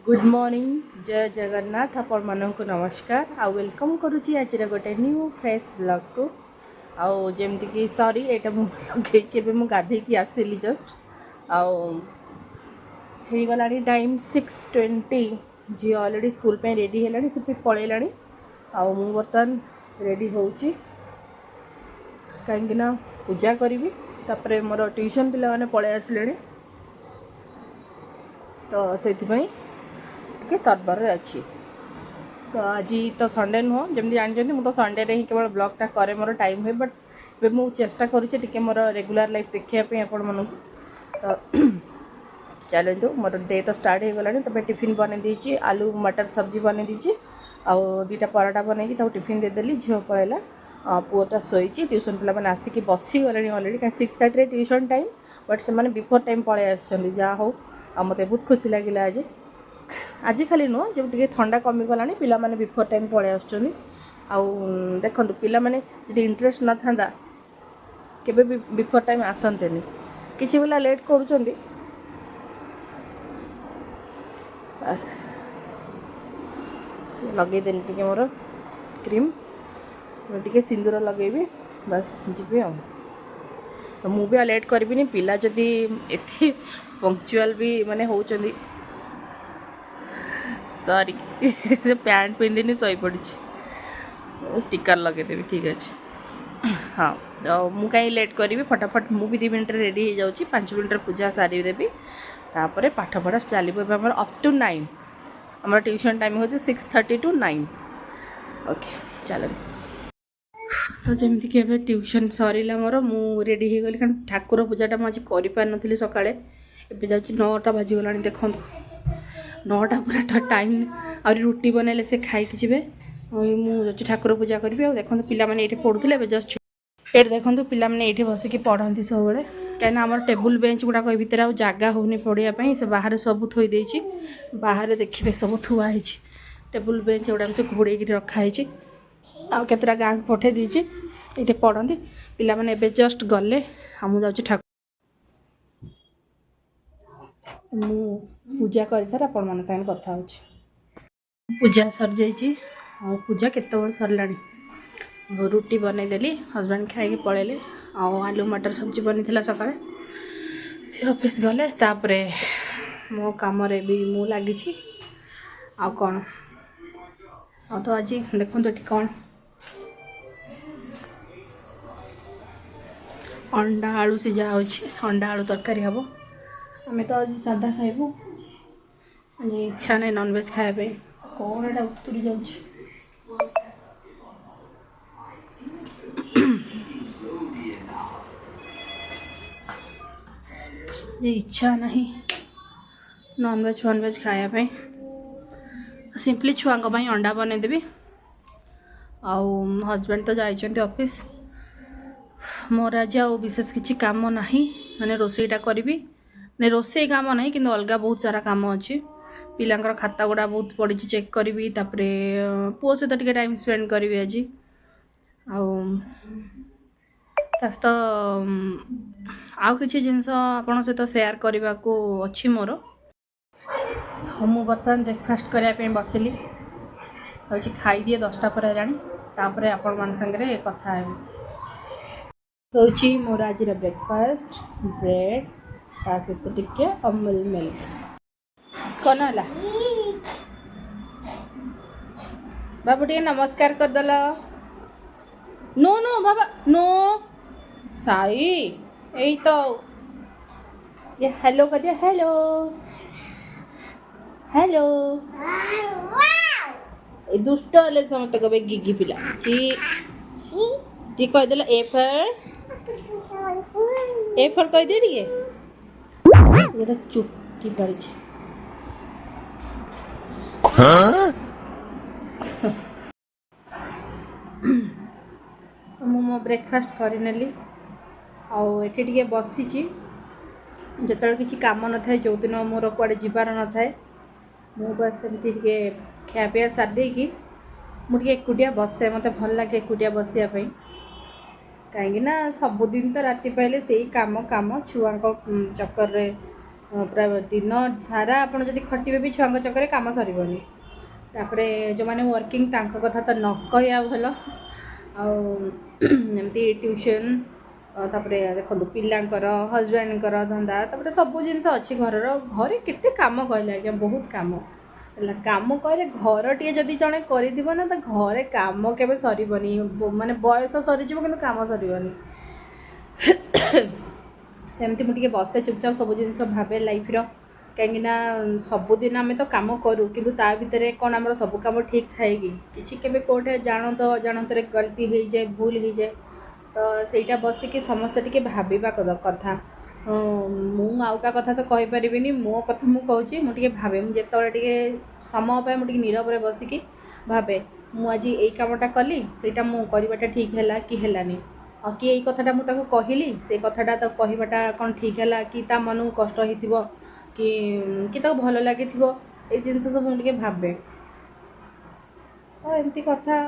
Good morning जय जगन्नाथ आपण मानक नमस्कार आ वेलकम करुच्ची आज गोटे न्यू फ्रेश ब्लॉग को आउ जमती कि सॉरी एटा लगे गाधे की आसली जस्ट आगला टाइम 6:20 जी ऑलरेडी स्कूल पे रेडी है से पलैला आउ मु बर्तमान रेडी होची कहीं पूजा करी तापर मोर ट्यूशन पिला माने पलै आसले तो से के तरबर अच्छी तो आज तो संडे नुह जमी जानते मुझे तो संडे रे ही केवल ब्लॉगटा करे मोर टाइम है बट ए मु चेष्टा करुचे मोर रेगुलर लाइफ देखापी आपण मन तो चलते मोर डे तो स्टार्ट हो गला तब टिफिन बन देची आलू मटर सब्जी बन देची आउ दुटा पराठा बनई टिफिन देदेली झील पलैला पुआटा शोची ट्यूशन पिला मैंने आसिक बसी गले अलरेडी कहीं 6:30 ट्यूशन टाइम बट से बिफोर टाइम पलै जहाँ हो मत बहुत खुशी लगे आज खाली नुह जब टे ठंडा कमीगला पिला माने बिफोर टाइम पलै देखु पिला माने जी इंटरेस्ट न था केबे बिफोर टाइम आसते किसी पिला लेट कर लगेदेली टे मोर क्रीम टे सिंदूर लगेबी बस जी तो मुझे लेट करी पिला जदि एति पंक्चुअल भी माने होचंदी सॉरी पैंट पिंधिनी शई पड़ी स्टिकर लगेदेवी ठीक अच्छे हाँ तो मुझे कहीं लेट करी फटाफट मुझे 2 मिनट रेडी हो जाऊँगी 5 मिनट पूजा सारी देवी तापर पाठ पढ़ा चलो अप टू 9 आम ट्यूशन टाइम होती 6:30 to 9 ओके चलो तो जमीक ट्यूशन सरला मोर मु रेडी हो गली कारण ठाकुर पूजाटा मुझे कर सकाଳେ ଏବେ ଯାଉଛି 9ଟା ବାଜିଗଲାଣି ଦେଖନ୍ତୁ 9ଟା ପୁରା टाइम आ रुटी बनैले से खाई जी मु जाऊँ ठाकुर पूजा करी आ देखो पिलाने ये पढ़ुले जस्ट ये देखो पिलाने ये बसिक पढ़ती सब बड़े कहीं आम टेबुल बेंच गुड़ाक भितर आ जगह होनी पढ़ाई से बाहर सब थोड़ी बाहर देखिए सब थुआई टेबुल बेंच गुड़ा से घोड़े रखाई आतटा गाँ पठे देती ये पढ़ती पिलाने एवं जस्ट गले मुझे जाऊँ ठाकुर मु पूजा कर सार आपण मान संगे कथा हो पूजा सर जाइए पूजा केतबेल सरला रुटी बनईदेली हजबैंड खाई पलैले आलू मटर सब्जी बनी सका सी ऑफिस गले तापर मो काम भी मु लगी आ कौन आ तो आज देखो ये कौन अंडा आलू सिझा हो अंडा आलू तरकारी हम आम तो आज सादा खाइबू इच्छा नहीं नॉनवेज खाया कौन एटा उतरी जाऊँ इच्छा नहीं नॉनवेज फॉनवेज खायापी सिंपली छुआ अंडा बनईदेवी आउ हजबैंड तो जाइए ऑफिस मोर आज आ विशेष किसी काम ना मैंने रोसईटा करी नहीं रोसे काम ना कि अलग बहुत सारा काम अच्छे पिलांकर खाता गुड़ा बहुत पड़ी चेक करी पुओ सहित टे टाइम स्पेंड करी आज तो आउ किसी जिनस आपण सहित शेयर करने को अच्छी मोर मु बर्तमान ब्रेकफास्ट करने बसिली हूँ खाई दिए 10टा पर तापर आपण मान संगे कथा हूँ मोर आज ब्रेकफास्ट ब्रेड ता सहित टिके अमूल मिल्क कौन है बाबू टे नमस्कार करदेल नो नो बाबा नो साई यही तो ये हेलो कर दिया हेलो हेलो दुष्ट हेल्ले समस्त कहे गिगी पिला टी कहीदेल ए फर कह दे टे गोटे चुटी पड़ी मो ब्रेकफास्ट करनेली आटे बसी जिते किसी काम न था जो दिन मोर कुआड़े जीवार न था मु बस एमती खायापिया सारी मुझे एकुटिया बसे मत भल लगे एकुटिया बसापी कहीं सबुदिन तो राति पाइले से काम काम छुआ चक्कर पूरा दिन सारा आपड़ जब खटिबे भी छुआ चक्कर कम सरबनी तापर जो मैंने वर्किंग तांक कथा तो न कहया भल आमती ट्यूशन तापर देखो पिलांकर हजबैंडकर धंदा तापर सब जिनस अच्छी घर घरे केते काम कहले आज्ञा बहुत काम काम कहले घर टे जदि जड़े कर ना तो घरे काम के सरबनी माने बयस सरीज कि काम सरबनी सेमती मुझे बसे चुपचाप सब जिन भावे लाइफ कहीं सबुदिन आम तो कम करूँ कि भितर कौन आम सब कम ठीक थाए कि केवे कौटे जानत अजाणत गलती हो जाए भूल हो जाए तो सहीटा बसिकी समस्ते टी भावा कथा मु आउका कथा तो कहीपरि मो कथा मुझे मुझे भावे मुझे समय पाए मुझे नीरव बसिकी भावे मुझे यही कामटा कली सेटा मु करवाटा ठीक है कि हेलानी और कि यही कथाटा मुझे कहली से कथाटा तो कहवाटा कौन ठीक है कि ता मन को कष्ट हो कि भल लगी ये जिन सब मुझे भावे तो एमती कथा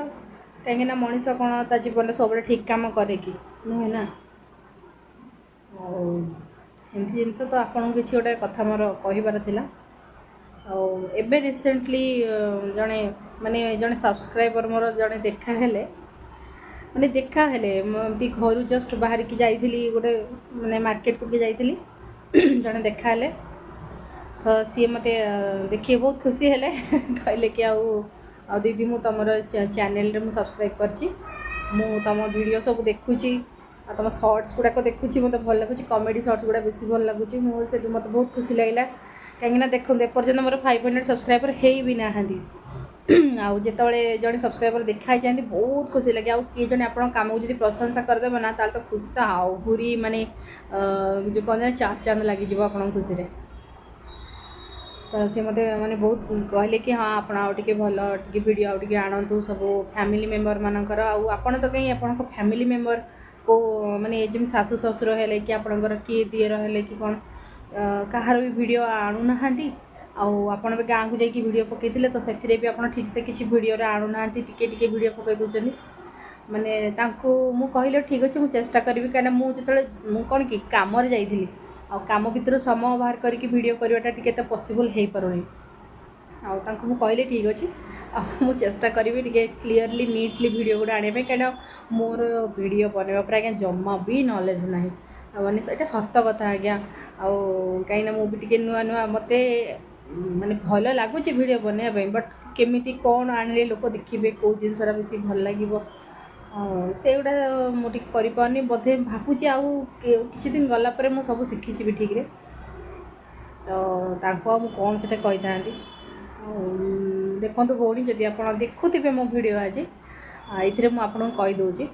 कहीं मनीष कौन ता जीवन सब ठीक काम करे कि नुहे ना एमती जिन तो आपन कि गोटे कथा मोर कहबार थिला एबे रिसेंटली जड़े माने जड़े सब्सक्राइबर मोर जड़े देखा हेले माने देखा हेले एमती घर जस्ट बाहर की जाइली गोटे माने मार्केट को जाइली जड़े देखा हेले तो सी मत देखिए बहुत खुशी हेले कहले कि आ दीदी मु तुम चैनल मु सब्सक्राइब करची मु तुम वीडियो सब देखुची तुम शॉर्ट्स गुड़ाक देखुची मत भल लगुच कॉमेडी शॉर्ट्स गुड़ा बेसी भल लगुच मुझे मत बहुत खुशी लगे कहीं देखो एपर्तंत मोर 500 सब्सक्राइबर है भी ना आउ जिते जड़े सब्सक्राइबर देखा जाती बहुत खुशी लगे आउ किए जड़े आप कम को जब प्रशंसा करदे ना तो खुशी तो आहरी माने जो कहते चार चांद लगिज आप खुशी तो सी मत मैंने बहुत कहले कि हाँ आप भल टे वीडियो आगे आणतु सब फैमिली मेम्बर मानकर आपड़ तो कहीं आप फैमिली मेम्बर को माने जमी सासू ससुर है कि आपणकर किए दिएर है कि कौन कहार भी वीडियो आणुना आपण भी गाँव को जाकि वीडियो पकईले तो से भी आप ठीक से किसी वीडियो आणुना टिके वीडियो पकई दूसरी माने मु कहले ठीक अच्छे मुझे चेष्टा करी कहीं मुझे कौन कि कम जाइली काम भितर समय बाहर करके वीडियो करवाटा टी तो पॉसिबल हो पारुनी आउ कहले ठीक अच्छे मु चेष्टा करी टे क्लीयरली नीटली वीडियो गुड़ा आने कहीं मोर वीडियो बनवा पर आज्ञा जमा भी नॉलेज ना माने ये सत कथा आज्ञा आउ कहीं मुझे नुआ नुआ मत माने भल लगुच वीडियो बनवाई बट केमी कौन आने लोक देखिए कौ जिनसा बेसी भल लगे से गुड़ा मुझे करनी बोधे भावुची आउ किसी दिन गलापर मुझे सब शिखी भी ठीक रे तो कौन से कही था देखो भौणी जदि आप देखुवे मो वीडियो आज ये मुझे कहीदे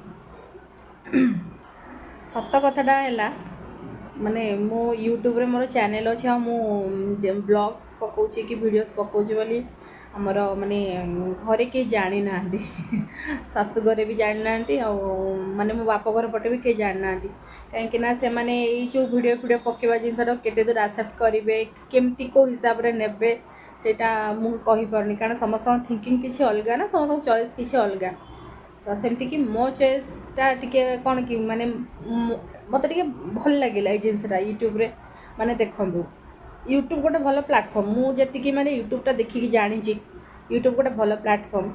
सत कथाटा है माने मो यूट्यूब रे मोर चैनल अच्छे मु ब्लॉग्स पकाउची कि वीडियोस पकाउची बोली आमर माने घरे कहीं जानी ना सासू घरे भी जानी ना माने मो बाप घर पटे भी कहीं जानी ना कहीं से माने जो वीडियो वीडियो पकेवा जिनसा केते दूर एक्सेप्ट करेंगे केमती को हिसाब रे नेबे सेटा मु कहि परनी कारण समस्त थिंकिंग किसी अलग ना समस्त चॉइस किसी अलग तो सेमती कि मो चॉइसटा टिके कौन कि माने मत टे भल लगे ये जिनसा यूट्यूब रे माने देखंतु यूट्यूब गोटे भल प्लाटफर्म मुझे माने यूट्यूबटा देखिकी जानी यूट्यूब गोटे भल प्लाटफर्म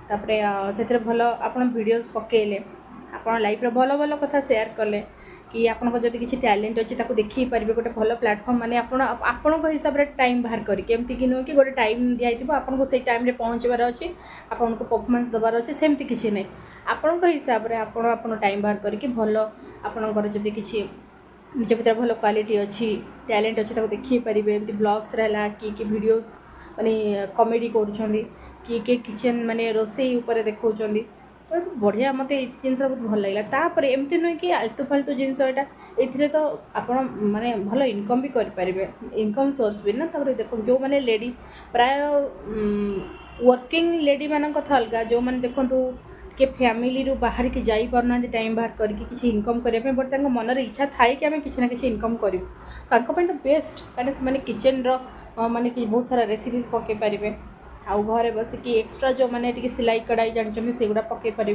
तापर से भल आप वीडियोस पकेले आप लाइफ रे भल भल कथा शेयर कले कि आपको जब किसी टैलेंट अच्छी देखी पारे गोटे भल प्लाटफर्म माने आपण हिसाब से टाइम बाहर करके कि नुह कि गोटे टाइम दिखाई आपको से टाइम रे पहुँचबार अच्छे आपको परफॉर्मेंस देवार अच्छे सेमती किसी नहीं आपण हिसाब से आप टाइम बाहर करके भल आपणकर जब किसी निज भर भल क्वालिटी अच्छी टैलेंट अच्छी देखिए पारे एमती ब्लॉग्स रहा कि वीडियोस माने कॉमेडी करुँच कि किचन माने रोसई उपर देखा तो बढ़िया मत जिन बहुत भल लगे तापर एमती नुह कि आलतू फालतू जिनस ये तो आप माने भल इनकम भी करें इनकम सोर्स भी ना तापर देखो जो मैंने लेडी प्राय वर्किंग लेडी मान कथा अलग जो मैंने देखो के फैमिली रू बाहर की जाई पारना टाइम बाहर करके किसी इनकम करने बट मनर इच्छा थाए कि आम किसी ना कि इनकम करूँ तो बेस्ट कहीं से किचन माने कि बहुत सारा रेसिपीज पकई पारे आउ घरे बसिकी एक्सट्रा जो मैंने सिलाई कढ़ाई जानते से गुड़ा पकई पारे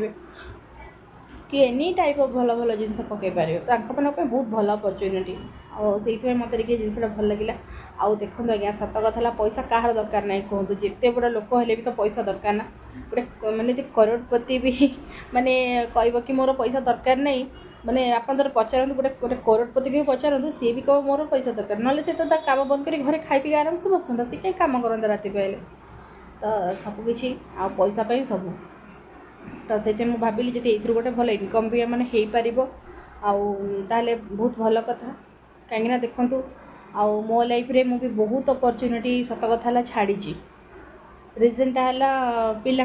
कि एनी टाइप ऑफ भल भल जिन पकई पारे बहुत भल अपरच्युनिटी से मत जिनसा भल लगे आउ देखो आज्ञा सत कथा पैसा कहार दरकार ना कहतु जिते बड़ा लोक हेले भी तो पैसा दरकार ना गोटे माने करोड़पति भी माने कह कि मोर पैसा दरकार नहीं माने आप पचारतु गोटे गोटे करोड़पति भी पचारतु सी भी कह मोर पैसा दरकार ना से तो काम बंद कर घरे खाई पी आराम से बसता सी कहीं कम करता राति पाइले तो सबकि आ पैसा सब तो से भाविली जब ये गोटे भल इनकम भी मैंने हो पार आए बहुत भल कथा कहीं देखूँ आउ मो लाइफ रे मु भी बहुत अपरच्युनिटी सत कथा छाड़ी रिजनटा है पिला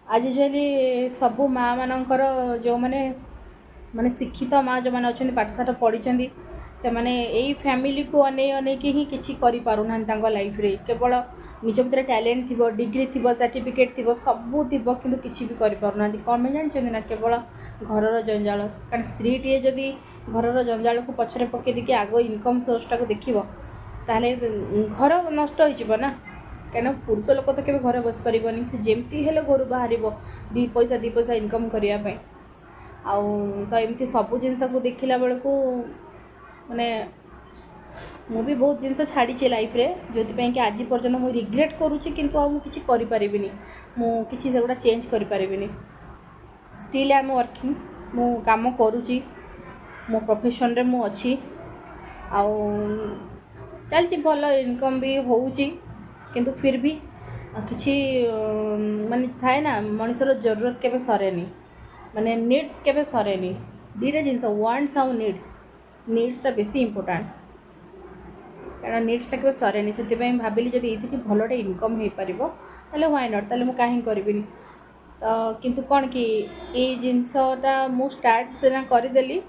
आज यूजुअली सबू माँ मानकर जो मैंने माने शिक्षित माँ जो मैंने अच्छा पाठशाठ पढ़ी से मैंने यही फैमिली को अनेक ही किसी करूना लाइफ रे केवल निज भर टैलेंट थी डिग्री थी सर्टिफिकेट थी सबू थी कि किसी भी करना कौन में जानते ना केवल घर जंजाल कारण स्त्रीटे जदि घर जंजाल को पछरे पकई देखिए आग इनकम सोर्सटा को देख ताले घर नष्ट हो ना कहीं पुरुष लोक तो केवल घर बस पारे से जमती हेल्ले घर बाहर दी पैसा इनकम करने तो एमती सबू जिनस को देखला बेलू माने मु भी बहुत जिनस छाड़ी लाइफ रे जो कि आज पर्यटन मुझे रिग्रेट करुच्ची किंतु आ किसी करें मुझे से गुड़ा चेंज करें स्टिल आई एम वर्किंग मु काम करुच्ची मो प्रोफेशन रे मु अच्छी आउ चलती भल इनकम भी होउची किंतु फिर भी किसी माने थाए ना मनुष्यर जरूरत केबे सरेनी माने नीड्स केबे सरेनी दीटा जिनस वांट्स आउ नीड्सटा बेसी इंपोर्टेंट कारण नीड्सटा केबे सरेनी से भाविली जब ये भलटे इनकम हो पार ताले व्हाई नॉट ताले मु काहे करबिनी तो किंतु कौन कि ये जिनसटा मु स्टार्ट सेना करदेली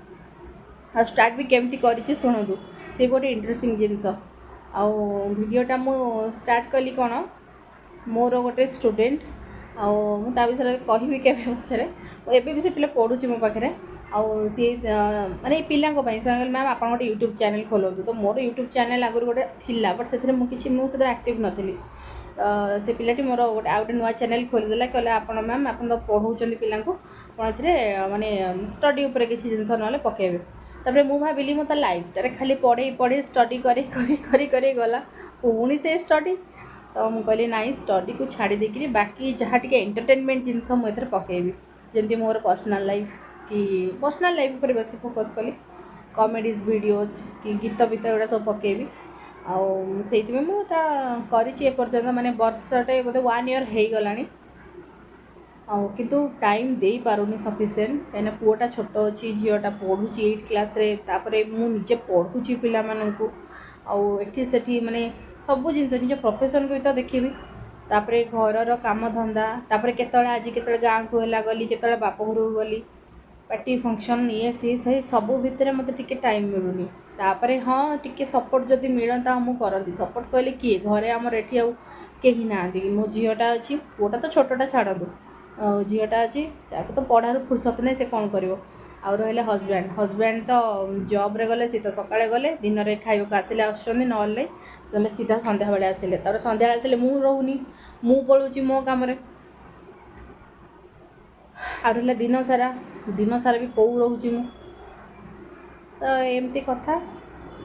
आ स्टार्ट भी केमती करी शुणु से गोटे इंटरेस्टिंग जिनस आउ वीडियोटा मु स्टार्ट कली कौन मोर गोटे स्टूडेंट आउ विषय कहबी के पचरे एबे भी से पिला पढ़ुची मो पाखे आउ सी माने पिला मैम आप गोटे यूट्यूब चैनल खोलतु तो मोर यूट्यूब चैनल आगुरी गोटे थिला बट से मुझे एक्टिव नथली तो से पिलाटी मोर गोटे आ गोटे नुआ चैनल खोलीदेला कहले आप मैम आप तो पढ़ाऊँ पिला माने स्टडी उपर किसी जिनस ना पकेबे तापर मु भाविली मत लाइफटारे खाली पढ़े स्टडी करी गला पुणी से स्टडी तो मुझे कहली नाई स्टडी को छाड़ी देकरी बाकी जहाँ टी एंटरटेनमेंट जिनस मुझे पकेबी जमी मोर पर्सनल लाइफ कि पर्सनल लाइफ पर बेस फोकस कली कॉमेडीज वीडियोज कि गीत बीत एटा सब पकेबी आईती मुझे एपर्यंत माने वर्षटे बोधे 1 ईयर हो गला किंतु टाइम दे पारुनी सफिशिएंट कहीं पुआटा छोट अच्छी झीटा पढ़ुची 8th क्लास रे तापरे मु निजे पढ़ुची पिला माननकु एठी सेठी माने सब जिनस निज प्रोफेशन को भी तो देखी तापरे घर काम धंदा तापरे केतळे आज केतळे गाँ को हला गली केतळे बाप घर गली पार्टी फंक्शन ये सी सही सब भितर मत टिके टाइम मिलूनी तापरे हाँ टिके सपोर्ट जदि मिलता मु करती सपोर्ट कहले किए घरे आमर एठी आउ केही नांदी मो झीटा अच्छी पुआटा तो छोटा छाड़ू झीटा अच्छी तो पढ़ार फुर्सत नहीं से कौन कर रहा हजबैंड तो जॉब रे गले सी तो सकाळे गले दिन में खाइबा आसिले आसुचंदी ना सीधा संध्या बेले आसिले तापर संध्या आसिले मु रहूनी मु पळुची मो काम रे आ रहा दिन सारा भी कौ रोची मु तो एमती कथा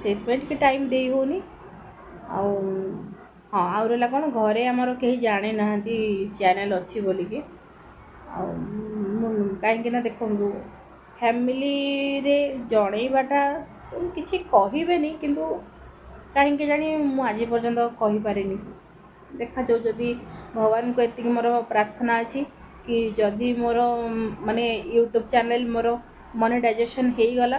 से टाइम दे होनी हाँ आ रहा कौन घरे आमर कहीं जाने ना चैनल अच्छी बोलिकी कहीं देखो फैमिली रे जनईबाटा सब किसी कहबेनी किंतु कहीं जानी आज पर्यंत कहीपरि देखा जो जदि भगवान को एति मोर प्रार्थना अच्छी कि जदि मोर माने यूट्यूब चैनल मोर मोनेटाइजेशन हो गला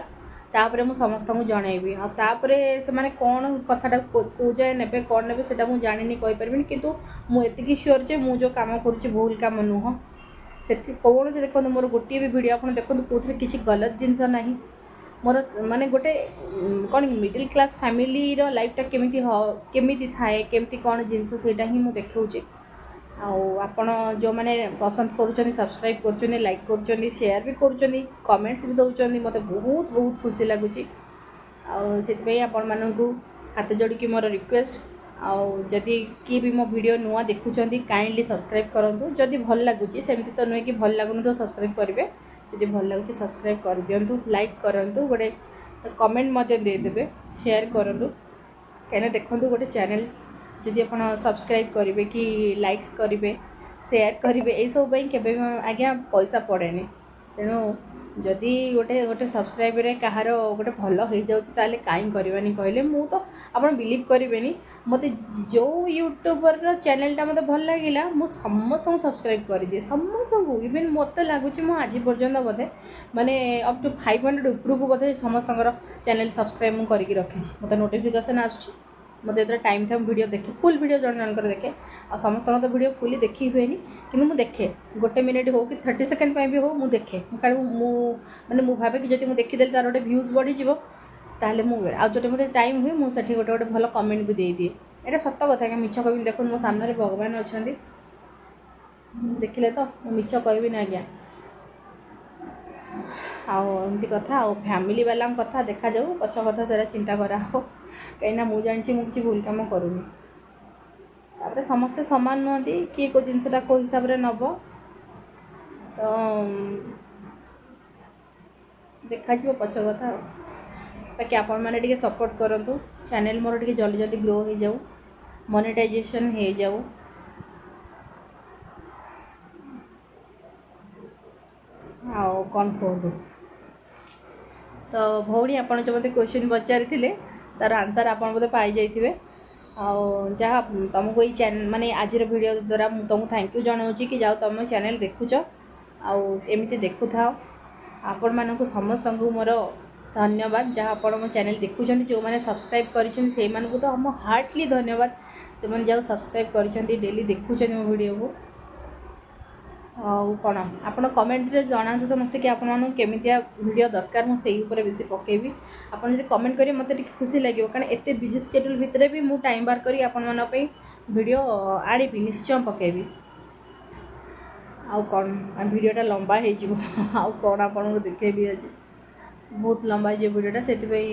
तापरे मु समस्त को जनइबी आतापरे से माने कौन कथाटा को जाए ने कौन ने सेटा मु जानिनी कहि परबिनी किंतु मु एतिकी श्योर जे मु जो काम करूची भूल काम नुह से कौन से देखो मोर गोटे भी वीडियो आप देखो कौन किसी गलत जिनस ना मोर माने गोटे कौन मिडिल क्लास फैमिली रो लाइफटा केमिति थाए केमिति कौन जिनस सेटा ही मु देखाऊची आपण जो मैंने पसंद करुँच सब्सक्राइब कर लाइक कर शेयर भी कर कमेंट्स भी दौरान मत बहुत बहुत खुशी लगुच आपण मानू हाथ जोड़ी मोर रिक्वेस्ट ଆଉ ଯଦି କିଏ ବି ମୋ ଭିଡ଼ିଓ ନୂଆ ଦେଖୁଛନ୍ତି କାଇଣ୍ଡଲି ସବସ୍କ୍ରାଇବ୍ କରନ୍ତୁ। ଯଦି ଭଲ ଲାଗୁଛି, ସେମିତି ତ ନୁହେଁ କି ଭଲ ଲାଗୁନି ତ ସବସ୍କ୍ରାଇବ୍ କରିବେ, ଯଦି ଭଲ ଲାଗୁଛି ସବସ୍କ୍ରାଇବ୍ କରିଦିଅନ୍ତୁ, ଲାଇକ୍ କରନ୍ତୁ, ଗୋଟେ କମେଣ୍ଟ ମଧ୍ୟ ଦେଇଦେବେ, ସେୟାର କରନ୍ତୁ। କାହିଁକିନା ଦେଖନ୍ତୁ ଗୋଟେ ଚ୍ୟାନେଲ୍ ଯଦି ଆପଣ ସବସ୍କ୍ରାଇବ୍ କରିବେ କି ଲାଇକ୍ସ କରିବେ, ସେୟାର କରିବେ, ଏଇସବୁ ପାଇଁ କେବେ ବି ଆଜ୍ଞା ପଇସା ପଡ଼େନି। ତେଣୁ ଯଦି ଗୋଟେ ସବସ୍କ୍ରାଇବରେ କାହାର ଗୋଟେ ଭଲ ହେଇଯାଉଛି ତାହେଲେ କାହିଁ କରିବାନି କହିଲେ। ମୁଁ ତ ଆପଣ ବିଲିଭ୍ କରିବେନି, ମୋତେ ଯେଉଁ ୟୁଟ୍ୟୁବରର ଚ୍ୟାନେଲ୍ଟା ମୋତେ ଭଲ ଲାଗିଲା ମୁଁ ସମସ୍ତଙ୍କୁ ସବସ୍କ୍ରାଇବ୍ କରିଦିଏ, ସମସ୍ତଙ୍କୁ। ଇଭେନ୍ ମୋତେ ଲାଗୁଛି ମୁଁ ଆଜି ପର୍ଯ୍ୟନ୍ତ ବୋଧେ ମାନେ ଅପ୍ ଟୁ 500 ଉପରକୁ ବୋଧେ ସମସ୍ତଙ୍କର ଚ୍ୟାନେଲ୍ ସବସ୍କ୍ରାଇବ୍ ମୁଁ କରିକି ରଖିଛି। ମୋତେ ନୋଟିଫିକେସନ୍ ଆସୁଛି, ମୋତେ ଯେତେବେଳେ ଟାଇମ୍ ଥାଏ ଭିଡ଼ିଓ ଦେଖେ, ଫୁଲ୍ ଭିଡ଼ିଓ ଜଣେ ଜଣଙ୍କର ଦେଖେ, ଆଉ ସମସ୍ତଙ୍କ ତ ଭିଡ଼ିଓ ଫୁଲି ଦେଖି ହୁଏନି, କିନ୍ତୁ ମୁଁ ଦେଖେ। 1 ମିନିଟ୍ ହେଉ କି 30 ସେକେଣ୍ଡ ପାଇଁ ବି ହେଉ ମୁଁ ଦେଖେ। କାରଣ ମୁଁ ଭାବେ କି ଯଦି ମୁଁ ଦେଖିଦେଲି ତାର ଗୋଟେ ଭ୍ୟୁଜ୍ ବଢ଼ିଯିବ, ତାହେଲେ ମୁଁ ଆଉ ଯଦି ମୋତେ ଟାଇମ୍ ହୁଏ ମୁଁ ସେଠି ଗୋଟେ ଭଲ କମେଣ୍ଟ ବି ଦେଇଦିଏ। ଏଇଟା ସତ କଥା, ଆଜ୍ଞା ମିଛ କହିବିନି। ଦେଖନ୍ତୁ ମୋ ସାମ୍ନାରେ ଭଗବାନ ଅଛନ୍ତି, ଦେଖିଲେ ତ, ମୁଁ ମିଛ କହିବିନି ଆଜ୍ଞା। ଆଉ ଏମିତି କଥା। ଆଉ ଫ୍ୟାମିଲି ବାଲାଙ୍କ କଥା ଦେଖାଯାଉ, ପଛ କଥା ସେଟା ଚିନ୍ତା କରାହବ। କାହିଁକିନା ମୁଁ ଜାଣିଛି ମୁଁ କିଛି ଭୁଲ କାମ କରୁନି। ତାପରେ ସମସ୍ତେ ସମାନ ନୁହନ୍ତି, କିଏ କେଉଁ ଜିନିଷଟା କେଉଁ ହିସାବରେ ନେବ, ତ ଦେଖାଯିବ ପଛ କଥା। ଆଉ ବାକି ଆପଣମାନେ ଟିକେ ସପୋର୍ଟ କରନ୍ତୁ, ଚ୍ୟାନେଲ୍ ମୋର ଟିକେ ଜଲ୍ଦି ଜଲ୍ଦି ଗ୍ରୋ ହେଇଯାଉ, ମନିଟାଇଜେସନ୍ ହେଇଯାଉ। ଆଉ କ'ଣ କୁହନ୍ତୁ। ତ ଭଉଣୀ, ଆପଣ ଯେଉଁ ମୋତେ କ୍ୱେଶ୍ଚିନ୍ ପଚାରିଥିଲେ ତା'ର ଆନ୍ସର୍ ଆପଣ ବୋଧେ ପାଇଯାଇଥିବେ। ଆଉ ଯାହା ତୁମକୁ ଏଇ ମାନେ ଆଜିର ଭିଡ଼ିଓ ଦ୍ୱାରା ମୁଁ ତୁମକୁ ଥ୍ୟାଙ୍କ ୟୁ ଜଣାଉଛି କି ଯାଉ ତୁମ ଚ୍ୟାନେଲ୍ ଦେଖୁଛ, ଆଉ ଏମିତି ଦେଖୁଥାଅ। ଆପଣମାନଙ୍କୁ ସମସ୍ତଙ୍କୁ ମୋର ଧନ୍ୟବାଦ, ଯାହା ଆପଣ ମୋ ଚ୍ୟାନେଲ୍ ଦେଖୁଛନ୍ତି। ଯେଉଁମାନେ ସବସ୍କ୍ରାଇବ୍ କରିଛନ୍ତି ସେଇମାନଙ୍କୁ ତ ଆମ ହାର୍ଟଲି ଧନ୍ୟବାଦ। ସେମାନେ ଯାହା ସବସ୍କ୍ରାଇବ୍ କରିଛନ୍ତି, ଡେଲି ଦେଖୁଛନ୍ତି ମୋ ଭିଡ଼ିଓକୁ। ଆଉ କ'ଣ ଆପଣ କମେଣ୍ଟରେ ଜଣାନ୍ତୁ ସମସ୍ତେ କି ଆପଣମାନଙ୍କୁ କେମିତିଆ ଭିଡ଼ିଓ ଦରକାର, ମୁଁ ସେଇ ଉପରେ ବେଶୀ ପକାଇବି। ଆପଣ ଯଦି କମେଣ୍ଟ କରିବେ ମୋତେ ଟିକେ ଖୁସି ଲାଗିବ, କାରଣ ଏତେ ବିଜି ସ୍କେଡ୍ୟୁଲ୍ ଭିତରେ ବି ମୁଁ ଟାଇମ୍ ବାହାର କରି ଆପଣମାନଙ୍କ ପାଇଁ ଭିଡ଼ିଓ ଆଣିବି, ନିଶ୍ଚୟ ପକାଇବି। ଆଉ କ'ଣ, ଭିଡ଼ିଓଟା ଲମ୍ବା ହେଇଯିବ, ଆଉ କ'ଣ ଆପଣଙ୍କୁ ଦେଖେଇବି ଆଜି, ବହୁତ ଲମ୍ବା ହେଇଯିବ ଭିଡ଼ିଓଟା। ସେଥିପାଇଁ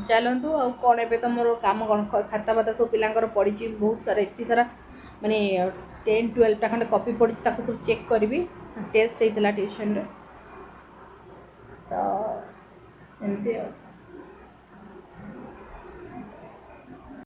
ଚାଲନ୍ତୁ। ଆଉ କ'ଣ, ଏବେ ତ ମୋର କାମ କ'ଣ, ଖାତା ଫାତା ସବୁ ପିଲାଙ୍କର ପଡ଼ିଛି ବହୁତ ସାରା, ଏତେ ସାରା ମାନେ 10-12ଟା ଖଣ୍ଡେ କପି ପଡ଼ିଛି, ତାକୁ ସବୁ ଚେକ୍ କରିବି। ଟେଷ୍ଟ ହେଇଥିଲା ଟ୍ୟୁସନ୍ରେ, ତ ଏମିତି ଆଉ।